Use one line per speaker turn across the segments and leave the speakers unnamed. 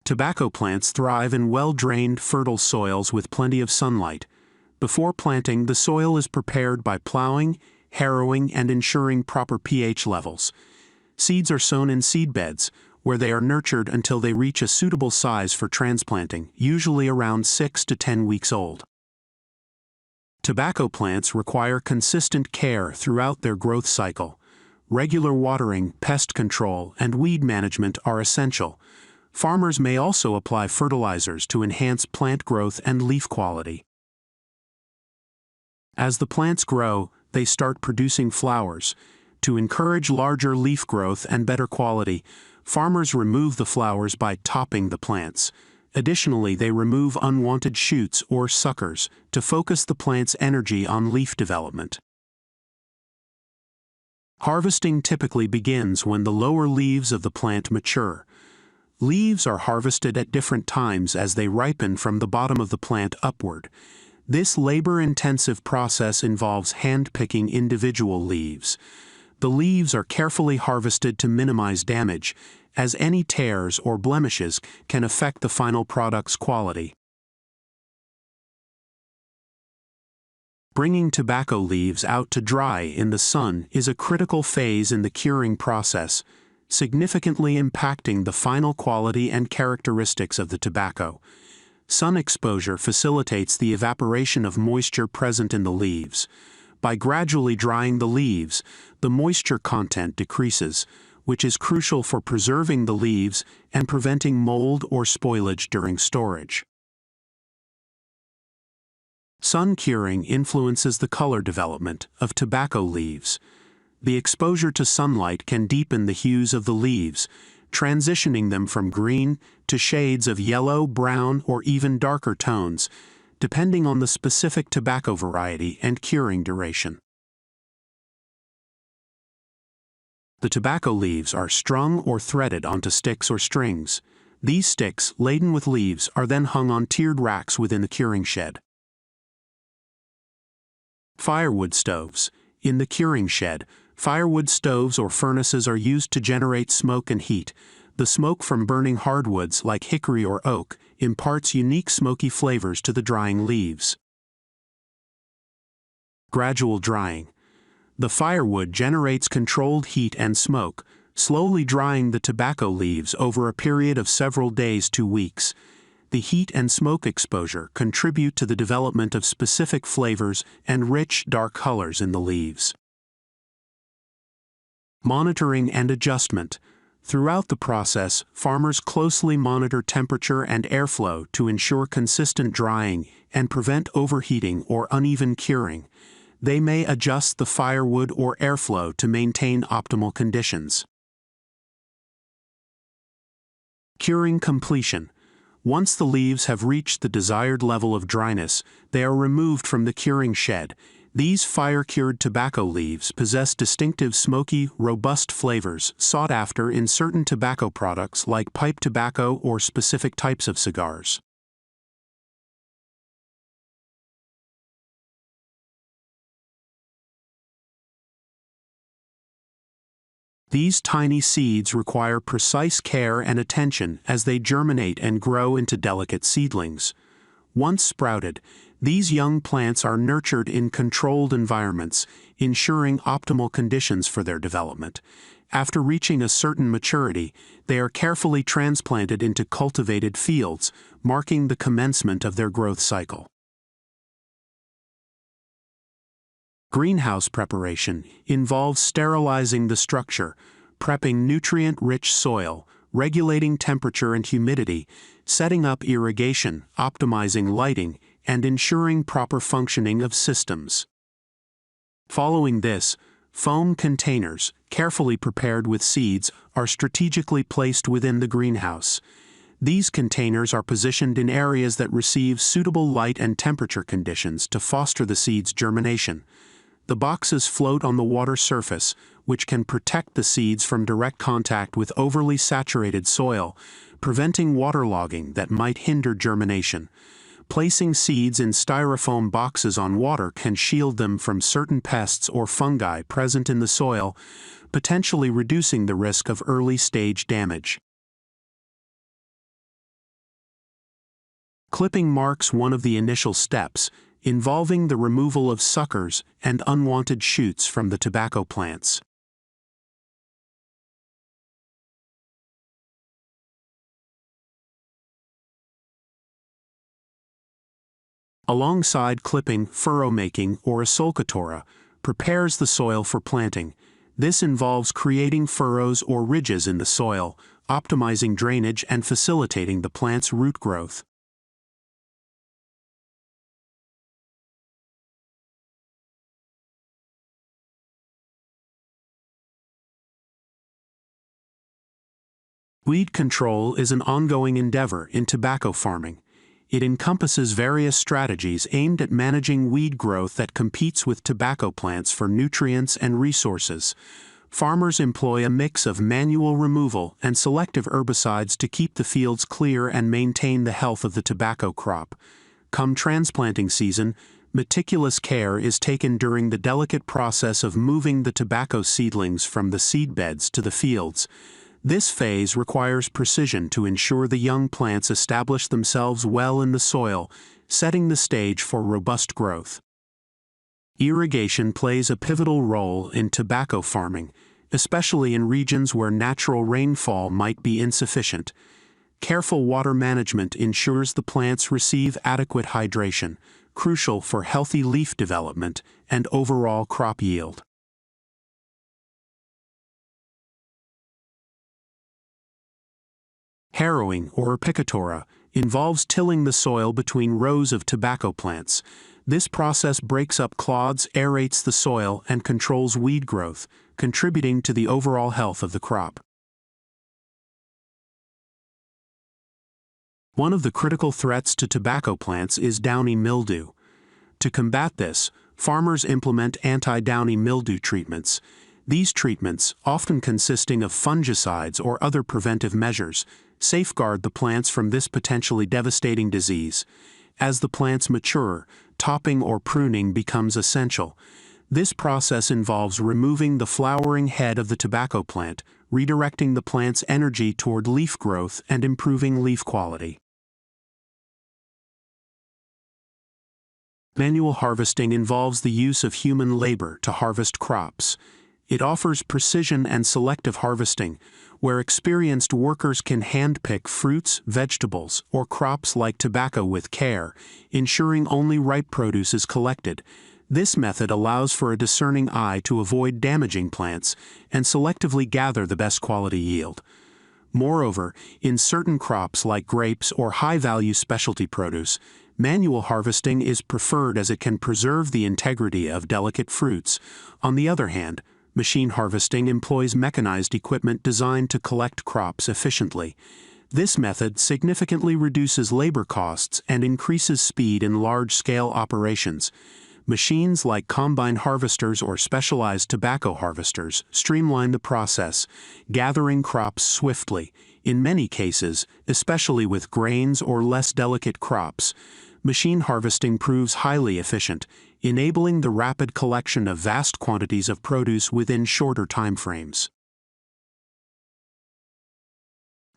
Tobacco plants thrive in well-drained, fertile soils with plenty of sunlight. Before planting, the soil is prepared by plowing, harrowing, and ensuring proper pH levels. Seeds are sown in seed beds, where they are nurtured until they reach a suitable size for transplanting, usually around 6 to 10 weeks old. Tobacco plants require consistent care throughout their growth cycle. Regular watering, pest control, and weed management are essential. Farmers may also apply fertilizers to enhance plant growth and leaf quality. As the plants grow, they start producing flowers. To encourage larger leaf growth and better quality, farmers remove the flowers by topping the plants. Additionally, they remove unwanted shoots or suckers to focus the plant's energy on leaf development. Harvesting typically begins when the lower leaves of the plant mature. Leaves are harvested at different times as they ripen from the bottom of the plant upward. This labor-intensive process involves hand-picking individual leaves. The leaves are carefully harvested to minimize damage, as any tears or blemishes can affect the final product's quality. Bringing tobacco leaves out to dry in the sun is a critical phase in the curing process, significantly impacting the final quality and characteristics of the tobacco. Sun exposure facilitates the evaporation of moisture present in the leaves. By gradually drying the leaves, the moisture content decreases, which is crucial for preserving the leaves and preventing mold or spoilage during storage. Sun curing influences the color development of tobacco leaves. The exposure to sunlight can deepen the hues of the leaves, transitioning them from green to shades of yellow, brown, or even darker tones, depending on the specific tobacco variety and curing duration. The tobacco leaves are strung or threaded onto sticks or strings. These sticks, laden with leaves, are then hung on tiered racks within the curing shed. Firewood stoves. In the curing shed, firewood stoves or furnaces are used to generate smoke and heat. The smoke from burning hardwoods like hickory or oak imparts unique smoky flavors to the drying leaves. Gradual drying. The firewood generates controlled heat and smoke, slowly drying the tobacco leaves over a period of several days to weeks. The heat and smoke exposure contribute to the development of specific flavors and rich, dark colors in the leaves. Monitoring and adjustment. Throughout the process, farmers closely monitor temperature and airflow to ensure consistent drying and prevent overheating or uneven curing. They may adjust the firewood or airflow to maintain optimal conditions. Curing completion. Once the leaves have reached the desired level of dryness, they are removed from the curing shed. These fire-cured tobacco leaves possess distinctive smoky, robust flavors sought after in certain tobacco products like pipe tobacco or specific types of cigars. These tiny seeds require precise care and attention as they germinate and grow into delicate seedlings. Once sprouted, these young plants are nurtured in controlled environments, ensuring optimal conditions for their development. After reaching a certain maturity, they are carefully transplanted into cultivated fields, marking the commencement of their growth cycle. Greenhouse preparation involves sterilizing the structure, prepping nutrient-rich soil, regulating temperature and humidity, setting up irrigation, optimizing lighting, and ensuring proper functioning of systems. Following this, foam containers, carefully prepared with seeds, are strategically placed within the greenhouse. These containers are positioned in areas that receive suitable light and temperature conditions to foster the seed's germination. The boxes float on the water surface, which can protect the seeds from direct contact with overly saturated soil, preventing waterlogging that might hinder germination. Placing seeds in styrofoam boxes on water can shield them from certain pests or fungi present in the soil, potentially reducing the risk of early-stage damage. Clipping marks one of the initial steps, involving the removal of suckers and unwanted shoots from the tobacco plants. Alongside clipping, furrow making, or a solcatora prepares the soil for planting. This involves creating furrows or ridges in the soil, optimizing drainage and facilitating the plant's root growth. Weed control is an ongoing endeavor in tobacco farming. It encompasses various strategies aimed at managing weed growth that competes with tobacco plants for nutrients and resources. Farmers employ a mix of manual removal and selective herbicides to keep the fields clear and maintain the health of the tobacco crop. Come transplanting season, meticulous care is taken during the delicate process of moving the tobacco seedlings from the seedbeds to the fields. This phase requires precision to ensure the young plants establish themselves well in the soil, setting the stage for robust growth. Irrigation plays a pivotal role in tobacco farming, especially in regions where natural rainfall might be insufficient. Careful water management ensures the plants receive adequate hydration, crucial for healthy leaf development and overall crop yield. Harrowing, or picatora, involves tilling the soil between rows of tobacco plants. This process breaks up clods, aerates the soil, and controls weed growth, contributing to the overall health of the crop. One of the critical threats to tobacco plants is downy mildew. To combat this, farmers implement anti-downy mildew treatments. These treatments, often consisting of fungicides or other preventive measures, safeguard the plants from this potentially devastating disease. As the plants mature, topping or pruning becomes essential. This process involves removing the flowering head of the tobacco plant, redirecting the plant's energy toward leaf growth and improving leaf quality. Manual harvesting involves the use of human labor to harvest crops. It offers precision and selective harvesting, where experienced workers can handpick fruits, vegetables, or crops like tobacco with care, ensuring only ripe produce is collected. This method allows for a discerning eye to avoid damaging plants and selectively gather the best quality yield. Moreover, in certain crops like grapes or high-value specialty produce, manual harvesting is preferred as it can preserve the integrity of delicate fruits. On the other hand, machine harvesting employs mechanized equipment designed to collect crops efficiently. This method significantly reduces labor costs and increases speed in large-scale operations. Machines like combine harvesters or specialized tobacco harvesters streamline the process, gathering crops swiftly. In many cases, especially with grains or less delicate crops, machine harvesting proves highly efficient, enabling the rapid collection of vast quantities of produce within shorter time frames.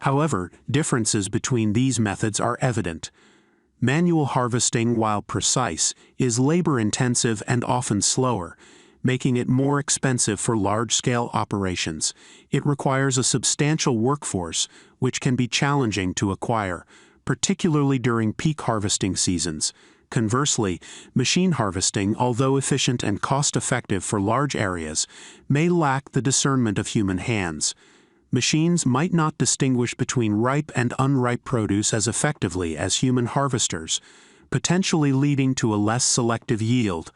However, differences between these methods are evident. Manual harvesting, while precise, is labor-intensive and often slower, making it more expensive for large-scale operations. It requires a substantial workforce, which can be challenging to acquire, particularly during peak harvesting seasons. Conversely, machine harvesting, although efficient and cost-effective for large areas, may lack the discernment of human hands. Machines might not distinguish between ripe and unripe produce as effectively as human harvesters, potentially leading to a less selective yield.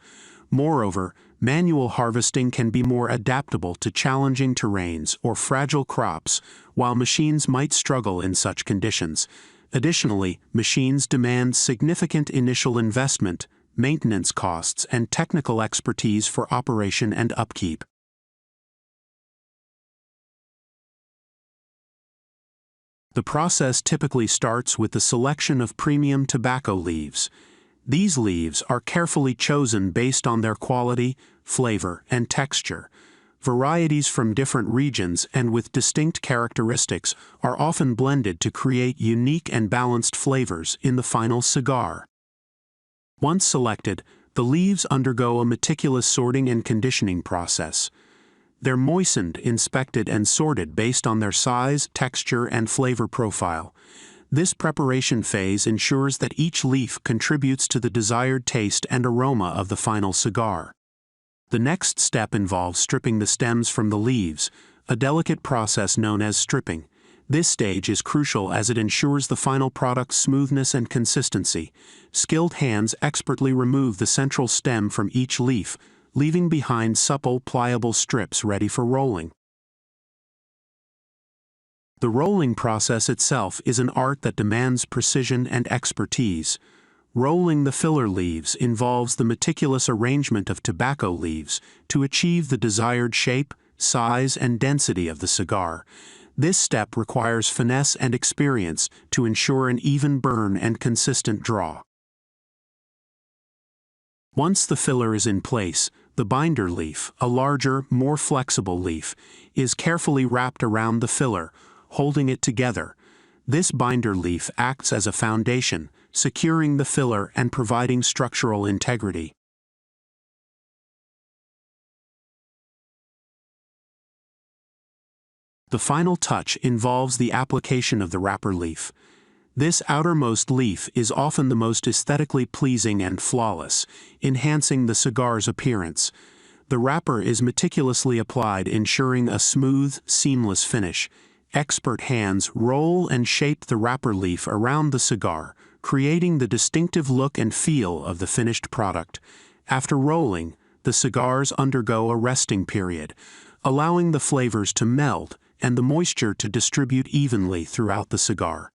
Moreover, manual harvesting can be more adaptable to challenging terrains or fragile crops, while machines might struggle in such conditions. Additionally, machines demand significant initial investment, maintenance costs, and technical expertise for operation and upkeep. The process typically starts with the selection of premium tobacco leaves. These leaves are carefully chosen based on their quality, flavor, and texture. Varieties from different regions and with distinct characteristics are often blended to create unique and balanced flavors in the final cigar. Once selected, the leaves undergo a meticulous sorting and conditioning process. They're moistened, inspected, and sorted based on their size, texture, and flavor profile. This preparation phase ensures that each leaf contributes to the desired taste and aroma of the final cigar. The next step involves stripping the stems from the leaves, a delicate process known as stripping. This stage is crucial as it ensures the final product's smoothness and consistency. Skilled hands expertly remove the central stem from each leaf, leaving behind supple, pliable strips ready for rolling. The rolling process itself is an art that demands precision and expertise. Rolling the filler leaves involves the meticulous arrangement of tobacco leaves to achieve the desired shape, size, and density of the cigar. This step requires finesse and experience to ensure an even burn and consistent draw. Once the filler is in place, the binder leaf, a larger, more flexible leaf, is carefully wrapped around the filler, holding it together. This binder leaf acts as a foundation, securing the filler and providing structural integrity. The final touch involves the application of the wrapper leaf. This outermost leaf is often the most aesthetically pleasing and flawless, enhancing the cigar's appearance. The wrapper is meticulously applied, ensuring a smooth, seamless finish. Expert hands roll and shape the wrapper leaf around the cigar, creating the distinctive look and feel of the finished product. After rolling, the cigars undergo a resting period, allowing the flavors to meld and the moisture to distribute evenly throughout the cigar.